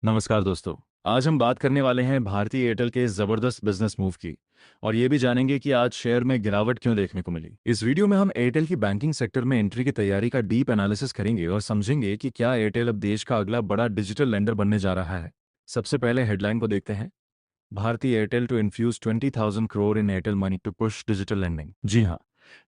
नमस्कार दोस्तों। आज हम बात करने वाले हैं भारतीय एयरटेल के ज़बरदस्त बिजनेस मूव की। और ये भी जानेंगे कि आज शेयर में गिरावट क्यों देखने को मिली। इस वीडियो में हम एयरटेल की बैंकिंग सेक्टर में एंट्री की तैयारी का डीप एनालिसिस करेंगे और समझेंगे कि क्या एयरटेल अब देश का अगला बड़ा डिजिटल लेंडर बनने जा रहा है। सबसे पहले हेडलाइन को देखते हैं। Bharti Airtel to infuse 20,000 crore in Airtel money to push digital lending. जी हाँ,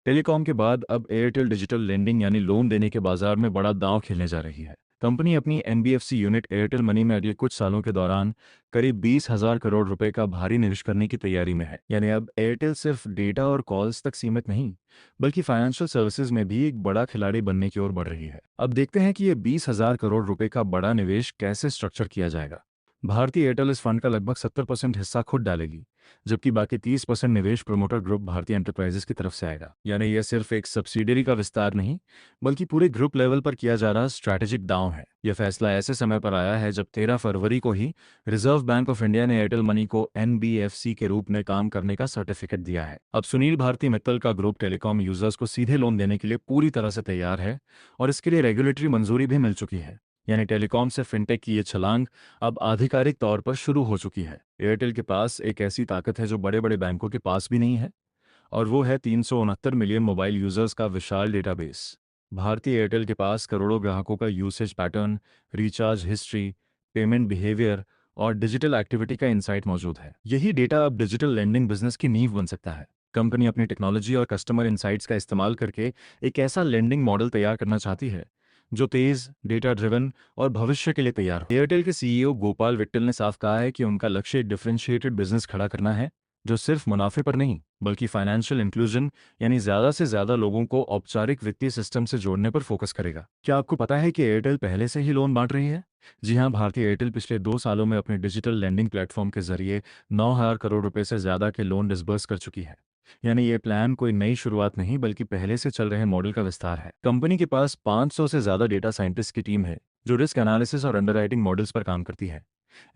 टेलीकॉम के बाद अब एयरटेल डिजिटल लेंडिंग यानी लोन देने के बाजार में बड़ा दांव खेलने जा रही है। कंपनी अपनी एनबीएफसी यूनिट एयरटेल मनी में अगले कुछ सालों के दौरान करीब 20,000 करोड़ रुपए का भारी निवेश करने की तैयारी में है। यानी अब एयरटेल सिर्फ डेटा और कॉल्स तक सीमित नहीं, बल्कि फाइनेंशियल सर्विसेज में भी एक बड़ा खिलाड़ी बनने की ओर बढ़ रही है। अब देखते हैं कि ये 20,000 करोड़ रुपए का बड़ा निवेश कैसे स्ट्रक्चर किया जाएगा। भारतीय एयरटेल इस फंड का लगभग 70% हिस्सा खुद डालेगी, जबकि बाकी 30% निवेश प्रमोटर ग्रुप भारतीय एंटरप्राइजेस की तरफ से आएगा। यानी यह सिर्फ एक सब्सिडियरी का विस्तार नहीं, बल्कि पूरे ग्रुप लेवल पर किया जा रहा स्ट्रैटेजिक दांव है। यह फैसला ऐसे समय पर आया है जब 13 फरवरी को ही रिजर्व बैंक ऑफ इंडिया ने एयरटेल मनी को एनबीएफसी के रूप में काम करने का सर्टिफिकेट दिया है। अब सुनील भारती मित्तल का ग्रुप टेलीकॉम यूजर्स को सीधे लोन देने के लिए पूरी तरह से तैयार है और इसके लिए रेगुलेटरी मंजूरी भी मिल चुकी है। यानी टेलीकॉम से फिनटेक की ये छलांग अब आधिकारिक तौर पर शुरू हो चुकी है। एयरटेल के पास एक ऐसी ताकत है जो बड़े बड़े बैंकों के पास भी नहीं है, और वो है 369 मिलियन मोबाइल यूजर्स का विशाल डेटाबेस। भारतीय एयरटेल के पास करोड़ों ग्राहकों का usage pattern, recharge history, payment behaviour और डिजिटल एक्टिविटी का इंसाइट मौजूद है। यही डेटा अब डिजिटल लेंडिंग बिजनेस की नींव बन सकता है। कंपनी अपनी टेक्नोलॉजी और कस्टमर इंसाइट्स का इस्तेमाल करके एक ऐसा लेंडिंग मॉडल तैयार करना चाहती है जो तेज, डेटा ड्रिवन और भविष्य के लिए तैयार हो। एयरटेल के सीईओ गोपाल विट्टल ने साफ कहा है कि उनका लक्ष्य एक डिफरेंशिएटेड बिजनेस खड़ा करना है, जो सिर्फ मुनाफे पर नहीं, बल्कि फाइनेंशियल इंक्लूजन यानी ज्यादा से ज्यादा लोगों को औपचारिक वित्तीय सिस्टम से जोड़ने पर फोकस करेगा। क्या आपको पता है कि एयरटेल पहले से ही लोन बांट रही है? जी हाँ, भारतीय एयरटेल पिछले 2 सालों में अपने डिजिटल लैंडिंग प्लेटफॉर्म के जरिए 9,000 करोड़ रुपए से ज्यादा के लोन डिसबर्स कर चुकी है। यानी ये प्लान कोई नई शुरुआत नहीं, बल्कि पहले से चल रहे मॉडल का विस्तार है। कंपनी के पास 500 से ज्यादा डेटा साइंटिस्ट की टीम है जो रिस्क एनालिसिस और अंडरराइटिंग मॉडल्स पर काम करती है।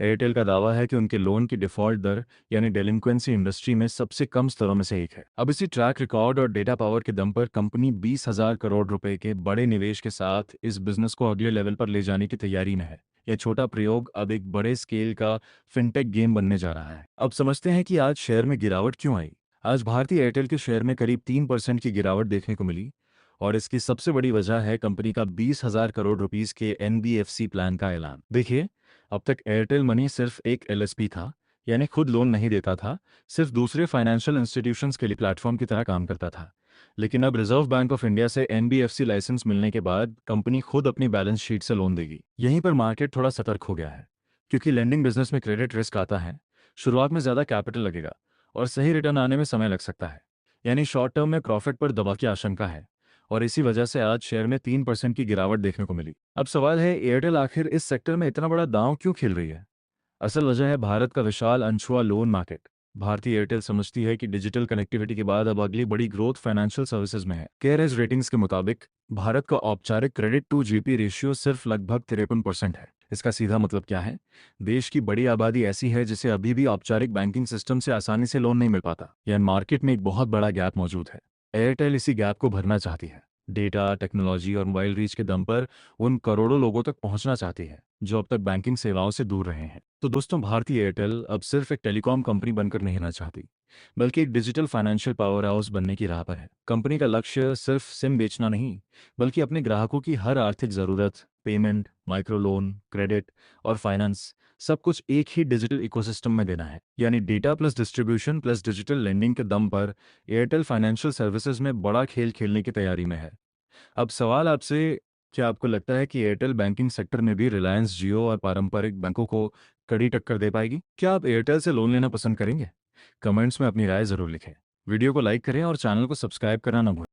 एयरटेल का दावा है कि उनके लोन की डिफॉल्ट दर यानी डेलिंक्वेंसी इंडस्ट्री में सबसे कम स्तरों में से एक है। अब इसी ट्रैक रिकॉर्ड और डेटा पावर के दम पर कंपनी 20,000 करोड़ रुपए के बड़े निवेश के साथ इस बिजनेस को अगले लेवल पर ले जाने की तैयारी में है। यह छोटा प्रयोग अब एक बड़े स्केल का फिनटेक गेम बनने जा रहा है। अब समझते हैं कि आज शेयर में गिरावट क्यों आई। आज भारतीय एयरटेल के शेयर में करीब 3% की गिरावट देखने को मिली, और इसकी सबसे बड़ी वजह है कंपनी का 20,000 करोड़ रुपीस के एनबीएफसी प्लान का ऐलान। देखिए, अब तक एयरटेल मनी सिर्फ एक एलएसपी था, यानी खुद लोन नहीं देता था, सिर्फ दूसरे फाइनेंशियल इंस्टीट्यूशंस के लिए प्लेटफॉर्म की तरह काम करता था। लेकिन अब रिजर्व बैंक ऑफ इंडिया से एनबीएफसी लाइसेंस मिलने के बाद कंपनी खुद अपनी बैलेंस शीट से लोन देगी। यहीं पर मार्केट थोड़ा सतर्क हो गया है, क्योंकि लेंडिंग बिजनेस में क्रेडिट रिस्क आता है। शुरुआत में ज़्यादा कैपिटल लगेगा और सही रिटर्न आने में समय लग सकता है। यानी शॉर्ट टर्म में प्रॉफिट पर दबाव की आशंका है, और इसी वजह से आज शेयर में 3% की गिरावट देखने को मिली। अब सवाल है, एयरटेल आखिर इस सेक्टर में इतना बड़ा दांव क्यों खेल रही है? असल वजह है भारत का विशाल अनछुआ लोन मार्केट। भारतीय एयरटेल समझती है कि डिजिटल कनेक्टिविटी के बाद अब अगली बड़ी ग्रोथ फाइनेंशियल सर्विसेज में है। केयरएज रेटिंग्स के मुताबिक भारत का औपचारिक क्रेडिट टू जीपी रेशियो सिर्फ लगभग 53% है। इसका सीधा मतलब क्या है? देश की बड़ी आबादी ऐसी है जिसे अभी भी औपचारिक बैंकिंग सिस्टम से आसानी से लोन नहीं मिल पाता। यह मार्केट में एक बहुत बड़ा गैप मौजूद है। एयरटेल इसी गैप को भरना चाहती है। डेटा, टेक्नोलॉजी और मोबाइल रीच के दम पर उन करोड़ों लोगों तक पहुंचना चाहती है जो अब तक बैंकिंग सेवाओं से दूर रहे हैं। तो दोस्तों, भारतीय एयरटेल अब सिर्फ एक टेलीकॉम कंपनी बनकर नहीं रहना चाहती, बल्कि एक डिजिटल फाइनेंशियल पावर हाउस बनने की राह पर है। कंपनी का लक्ष्य सिर्फ सिम बेचना नहीं, बल्कि अपने ग्राहकों की हर आर्थिक जरूरत, पेमेंट, माइक्रो लोन, क्रेडिट और फाइनेंस, सब कुछ एक ही डिजिटल इकोसिस्टम में देना है। यानी data plus distribution plus digital lending के दम पर एयरटेल फाइनेंशियल सर्विसेज में बड़ा खेल खेलने की तैयारी में है। अब सवाल आपसे, क्या आपको लगता है कि एयरटेल बैंकिंग सेक्टर में भी रिलायंस जियो और पारंपरिक बैंकों को कड़ी टक्कर दे पाएगी? क्या आप एयरटेल से लोन लेना पसंद करेंगे? कमेंट्स में अपनी राय जरूर लिखें। वीडियो को लाइक करें और चैनल को सब्सक्राइब करना ना भूलें।